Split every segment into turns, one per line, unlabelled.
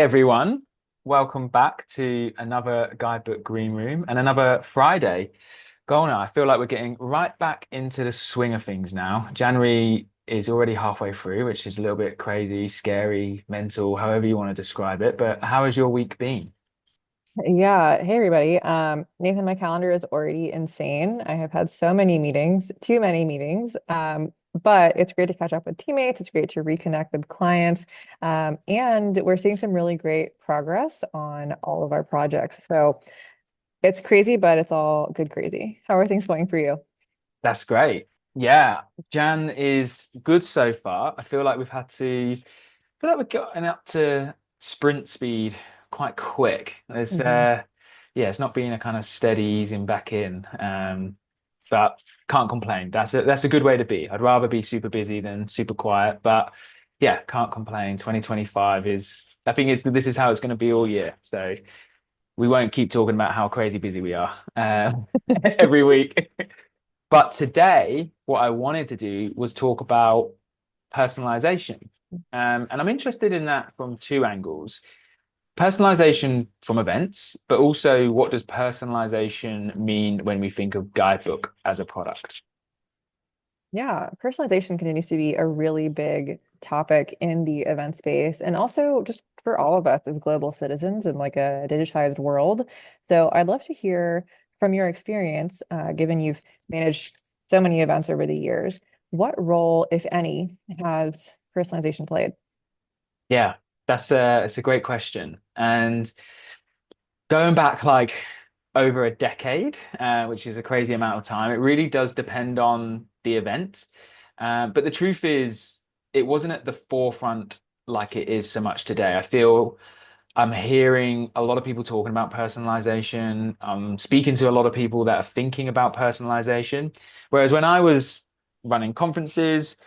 everyone. Welcome back to another Guidebook Greenroom and another Friday. Gulnaar, I feel like we're getting right back into the swing of things now. January is already halfway through, which is a little bit crazy, scary, mental, however you want to describe it. But how has your week been?
Yeah. Hey, everybody. Nathan, my calendar is already insane. I have had so many meetings, too many meetings. But it's great to catch up with teammates. It's great to reconnect with clients. And we're seeing some really great progress on all of our projects. So it's crazy, but it's all good crazy. How are things going for you?
That's great. Yeah, Jan is good so far. I feel like we've gotten up to sprint speed quite quick.
Mhm.
Yeah, it's not been a kind of steady easing back in. But can't complain. That's a good way to be. I'd rather be super busy than super quiet. But yeah, can't complain. 2025 is, I think this is how it's going to be all year. So we won't keep talking about how crazy busy we are every week. But today, what I wanted to do was talk about personalization. And I'm interested in that from two angles. Personalization from events, but also what does personalization mean when we think of Guidebook as a product?
Yeah, personalization continues to be a really big topic in the event space and also just for all of us as global citizens in like a digitized world. So I'd love to hear from your experience, given you've managed so many events over the years, what role, if any, has personalization played?
Yeah, it's a great question. And going back like over a decade, which is a crazy amount of time, it really does depend on the event. But the truth is, it wasn't at the forefront like it is so much today. I feel I'm hearing a lot of people talking about personalization. I'm speaking to a lot of people that are thinking about personalization. Whereas when I was running conferences,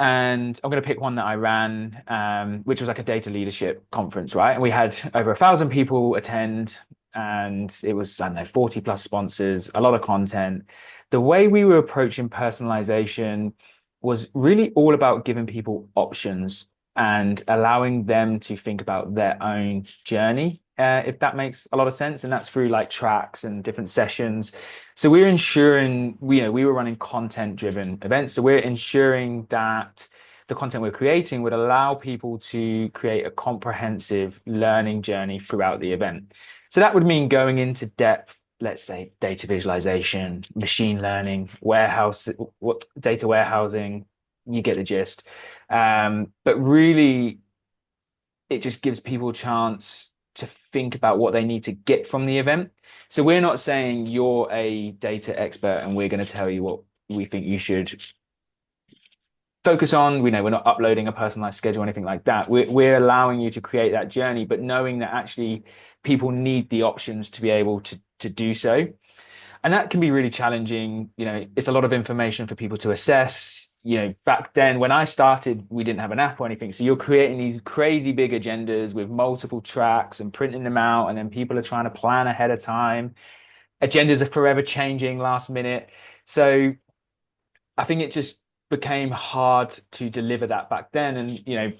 and I'm going to pick one that I ran, which was like a data leadership conference, right? And we had over 1,000 people attend, and it was, I don't know, 40 plus sponsors, a lot of content. The way we were approaching personalization was really all about giving people options and allowing them to think about their own journey, if that makes a lot of sense. And that's through like tracks and different sessions. So we're ensuring, we were running content-driven events. So we're ensuring that the content we're creating would allow people to create a comprehensive learning journey throughout the event. So that would mean going into depth, let's say data visualization, machine learning, what data warehousing, you get the gist. But really, it just gives people a chance to think about what they need to get from the event. So we're not saying you're a data expert and we're going to tell you what we think you should focus on. We know we're not uploading a personalized schedule or anything like that. We're allowing you to create that journey, but knowing that actually people need the options to be able to do so. And that can be really challenging. It's a lot of information for people to assess. Back then when I started, we didn't have an app or anything. So you're creating these crazy big agendas with multiple tracks and printing them out. And then people are trying to plan ahead of time. Agendas are forever changing last minute. So I think it just became hard to deliver that back then. And,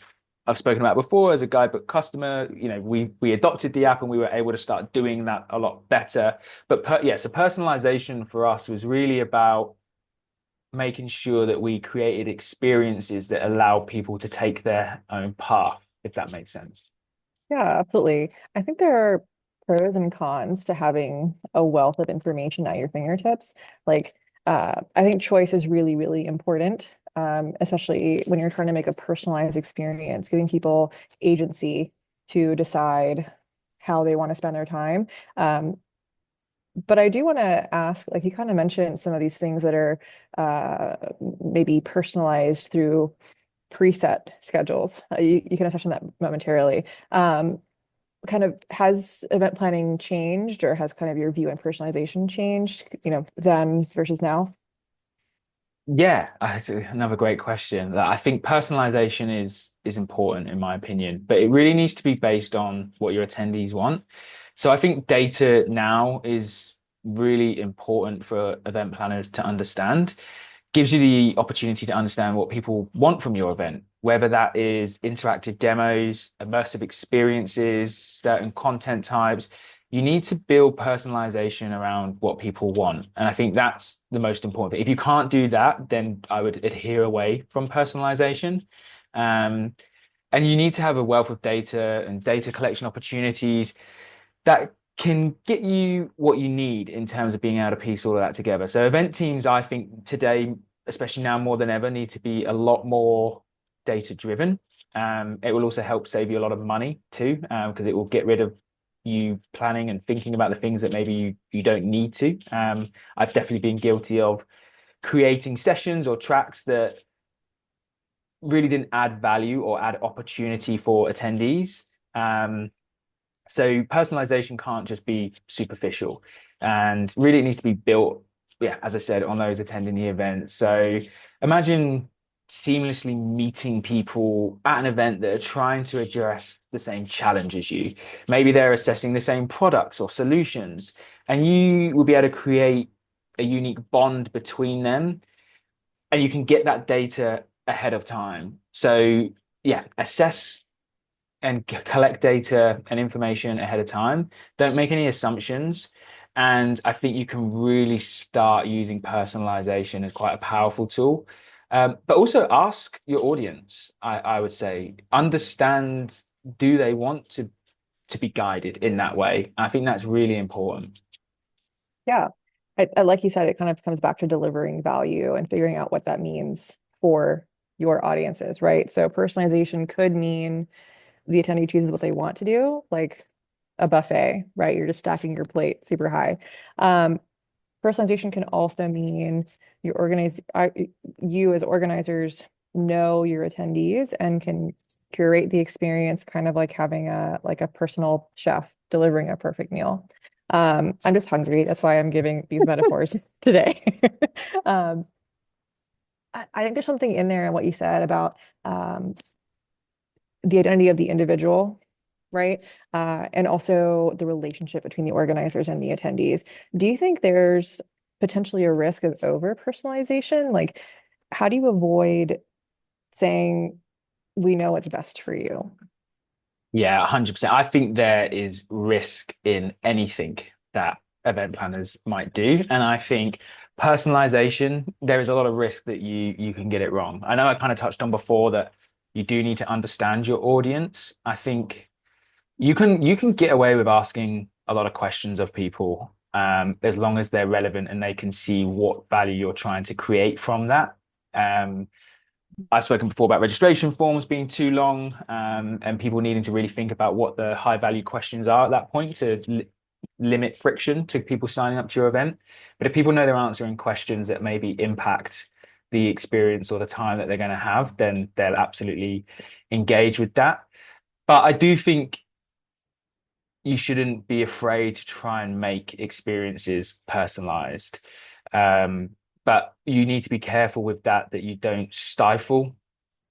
I've spoken about before as a guidebook customer, we adopted the app and we were able to start doing that a lot better. But so personalization for us was really about making sure that we created experiences that allow people to take their own path, if that makes sense.
Yeah, absolutely. I think there are pros and cons to having a wealth of information at your fingertips. Like, I think choice is really, really important, especially when you're trying to make a personalized experience, giving people agency to decide how they want to spend their time. Um, but I do want to ask, like you kind of mentioned some of these things that are uh, maybe personalized through preset schedules. You kind of touched on that momentarily. Kind of has event planning changed or has kind of your view on personalization changed, then versus now?
Yeah, that's another great question. I think personalization is important in my opinion, but it really needs to be based on what your attendees want. So I think data now is really important for event planners to understand. Gives you the opportunity to understand what people want from your event. whether that is interactive demos, immersive experiences, certain content types. You need to build personalization around what people want. And I think that's the most important thing. If you can't do that, then I would adhere away from personalization. Um, and you need to have a wealth of data and data collection opportunities that can get you what you need in terms of being able to piece all of that together. So event teams, I think today, especially now more than ever, need to be a lot more data driven. It will also help save you a lot of money too, because it will get rid of you planning and thinking about the things that maybe you don't need to. I've definitely been guilty of creating sessions or tracks that really didn't add value or add opportunity for attendees. So personalization can't just be superficial, and really it needs to be built, yeah, as I said, on those attending the event. So imagine seamlessly meeting people at an event that are trying to address the same challenge as you. Maybe they're assessing the same products or solutions, and you will be able to create a unique bond between them, and you can get that data ahead of time. So yeah, assess and collect data and information ahead of time. Don't make any assumptions. And I think you can really start using personalization as quite a powerful tool. But also ask your audience, I would say, understand, do they want to be guided in that way? I think that's really important.
Yeah. Like you said, it kind of comes back to delivering value and figuring out what that means for your audiences, right? So personalization could mean the attendee chooses what they want to do, like a buffet, right? You're just stacking your plate super high. Um, Personalization can also mean you as organizers know your attendees and can curate the experience, kind of like having a personal chef delivering a perfect meal. I'm just hungry. That's why I'm giving these metaphors today. Um, I think there's something in there in what you said about the identity of the individual, right? And also the relationship between the organizers and the attendees. Do you think there's potentially a risk of over personalization? Like, how do you avoid saying, we know what's best for you?
Yeah, 100%. I think there is risk in anything that event planners might do. And I think personalization, there is a lot of risk that you can get it wrong. I know I kind of touched on before that you do need to understand your audience. I think you can get away with asking a lot of questions of people, as long as they're relevant and they can see what value you're trying to create from that. Um, I've spoken before about registration forms being too long, and people needing to really think about what the high value questions are at that point to limit friction to people signing up to your event. But if people know they're answering questions that maybe impact the experience or the time that they're going to have, then they'll absolutely engage with that. But I do think you shouldn't be afraid to try and make experiences personalized. Um, but you need to be careful with that, that you don't stifle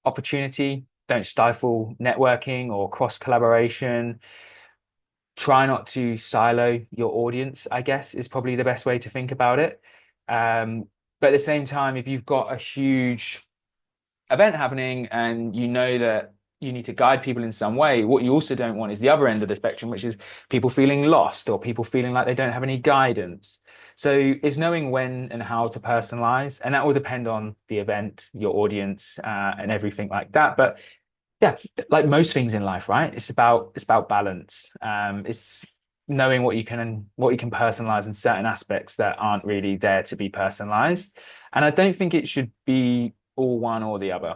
opportunity, don't stifle networking or cross collaboration. Try not to silo your audience, I guess, is probably the best way to think about it. Um, but at the same time, if you've got a huge event happening and you know that you need to guide people in some way, what you also don't want is the other end of the spectrum, which is people feeling lost or people feeling like they don't have any guidance. So it's knowing when and how to personalize, and that will depend on the event, your audience, and everything like that. But yeah, like most things in life, right? It's about balance. It's knowing what you can personalize in certain aspects that aren't really there to be personalized. And I don't think it should be all one or the other.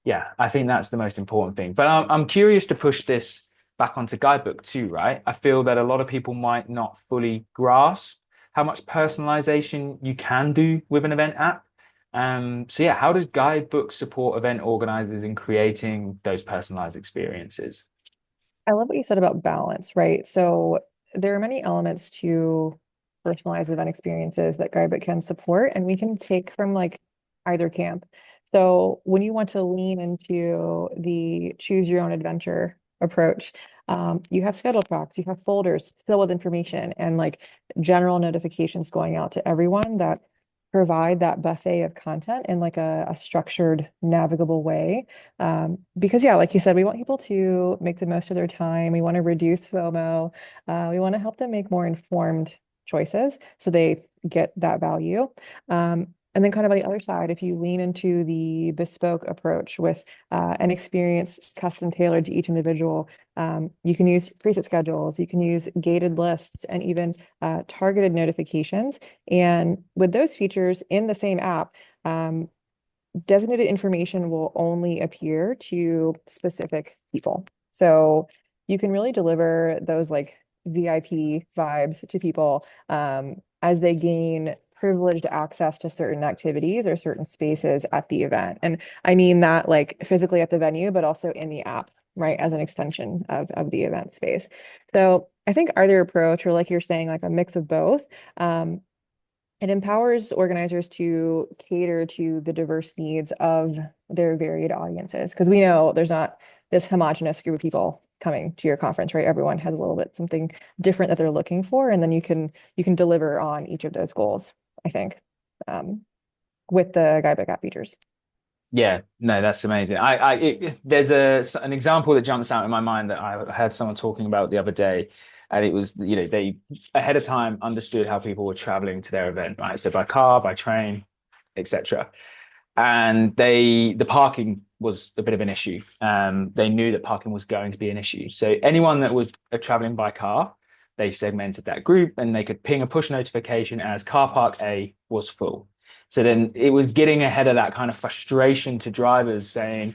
Yeah, I think that's the most important thing. But I'm curious to push this back onto Guidebook too, right? I feel that a lot of people might not fully grasp how much personalization you can do with an event app. So yeah, how does Guidebook support event organizers in creating those personalized experiences?
I love what you said about balance, right? So there are many elements to personalized event experiences that Guidebook can support, and we can take from like either camp. So when you want to lean into the choose your own adventure approach, you have schedule tracks, you have folders filled with information and like general notifications going out to everyone that provide that buffet of content in like a structured, navigable way. Because yeah, like you said, we want people to make the most of their time. We want to reduce FOMO. We want to help them make more informed choices so they get that value. And then kind of on the other side, if you lean into the bespoke approach with an experience custom tailored to each individual, you can use preset schedules, you can use gated lists, and even targeted notifications. And with those features in the same app, designated information will only appear to specific people. So you can really deliver those like VIP vibes to people as they gain privileged access to certain activities or certain spaces at the event. And I mean that like physically at the venue, but also in the app, right, as an extension of the event space. So I think either approach, or like you're saying, like a mix of both, it empowers organizers to cater to the diverse needs of their varied audiences. Because we know there's not this homogenous group of people coming to your conference, right? Everyone has a little bit something different that they're looking for, and then you can deliver on each of those goals, I think, um, with the Guidebook app features.
Yeah, no, that's amazing. There's an example that jumps out in my mind that I heard someone talking about the other day, and it was, they ahead of time understood how people were traveling to their event, right? So by car, by train, etc. And the parking was a bit of an issue. They knew that parking was going to be an issue. So anyone that was traveling by car, they segmented that group, and they could ping a push notification as car park A was full. So then it was getting ahead of that kind of frustration to drivers saying,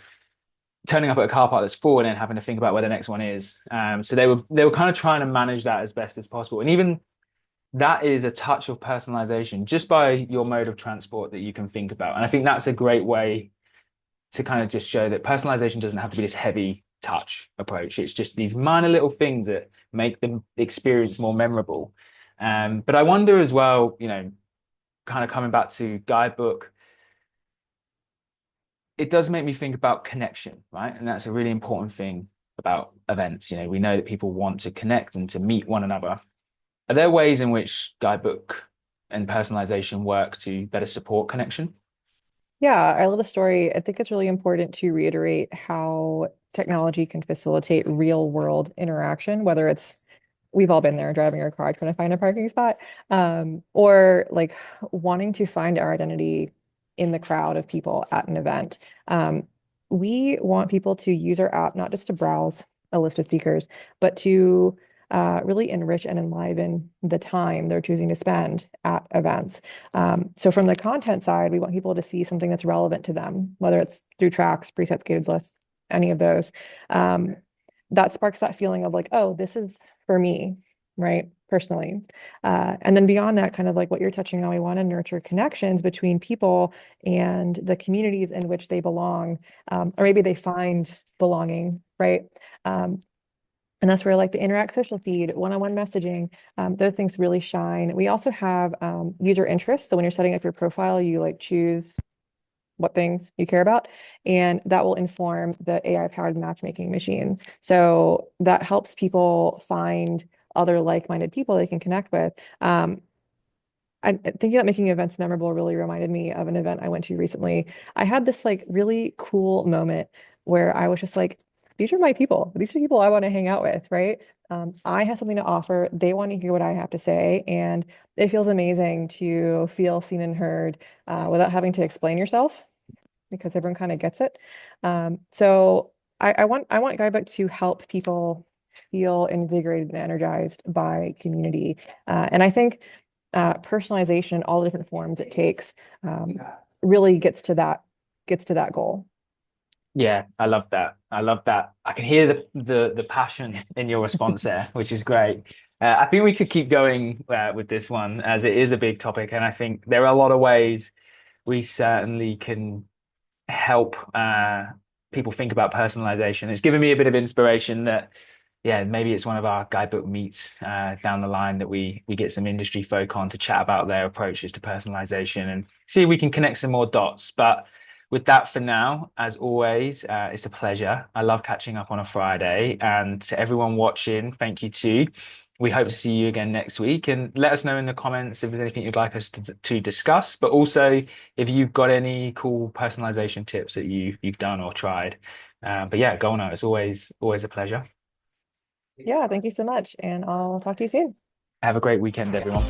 turning up at a car park that's full and then having to think about where the next one is. So they were kind of trying to manage that as best as possible. And even that is a touch of personalization just by your mode of transport that you can think about. And I think that's a great way to kind of just show that personalization doesn't have to be this heavy touch approach. It's just these minor little things that make the experience more memorable. But I wonder as well, kind of coming back to Guidebook, it does make me think about connection, right? And that's a really important thing about events. We know that people want to connect and to meet one another. Are there ways in which Guidebook and personalization work to better support connection?
Yeah, I love the story. I think it's really important to reiterate how technology can facilitate real world interaction, whether it's we've all been there driving our car trying to find a parking spot, or like wanting to find our identity in the crowd of people at an event. We want people to use our app not just to browse a list of speakers, but to really enrich and enliven the time they're choosing to spend at events. So from the content side, we want people to see something that's relevant to them, whether it's through tracks, presets, gated lists, any of those. Um, that sparks that feeling of like, oh, this is for me, right? Personally. And then beyond that, kind of like what you're touching on, we want to nurture connections between people and the communities in which they belong, or maybe they find belonging, right? And that's where like the interact social feed, one-on-one messaging, those things really shine. We also have user interests. So when you're setting up your profile, you like choose what things you care about, and that will inform the AI-powered matchmaking machine. So that helps people find other like-minded people they can connect with. I thinking about making events memorable really reminded me of an event I went to recently. I had this like really cool moment where I was just like, these are my people. These are people I want to hang out with, right? I have something to offer. They want to hear what I have to say. And it feels amazing to feel seen and heard without having to explain yourself because everyone kind of gets it. So I want Guidebook to help people feel invigorated and energized by community. And I think personalization, all the different forms it takes, really gets to that goal.
Yeah, I love that. I love that. I can hear the passion in your response there, which is great. I think we could keep going with this one as it is a big topic, and I think there are a lot of ways we certainly can help people think about personalization. It's given me a bit of inspiration that, yeah, maybe it's one of our guidebook meets down the line that we get some industry folk on to chat about their approaches to personalization and see if we can connect some more dots. But with that for now, as always, it's a pleasure. I love catching up on a Friday. And to everyone watching, thank you too. we hope to see you again next week. And let us know in the comments if there's anything you'd like us to discuss, but also if you've got any cool personalization tips that you've done or tried. But yeah, Gulnaar, it's always a pleasure.
Yeah, thank you so much, and I'll talk to you soon.
Have a great weekend, everyone.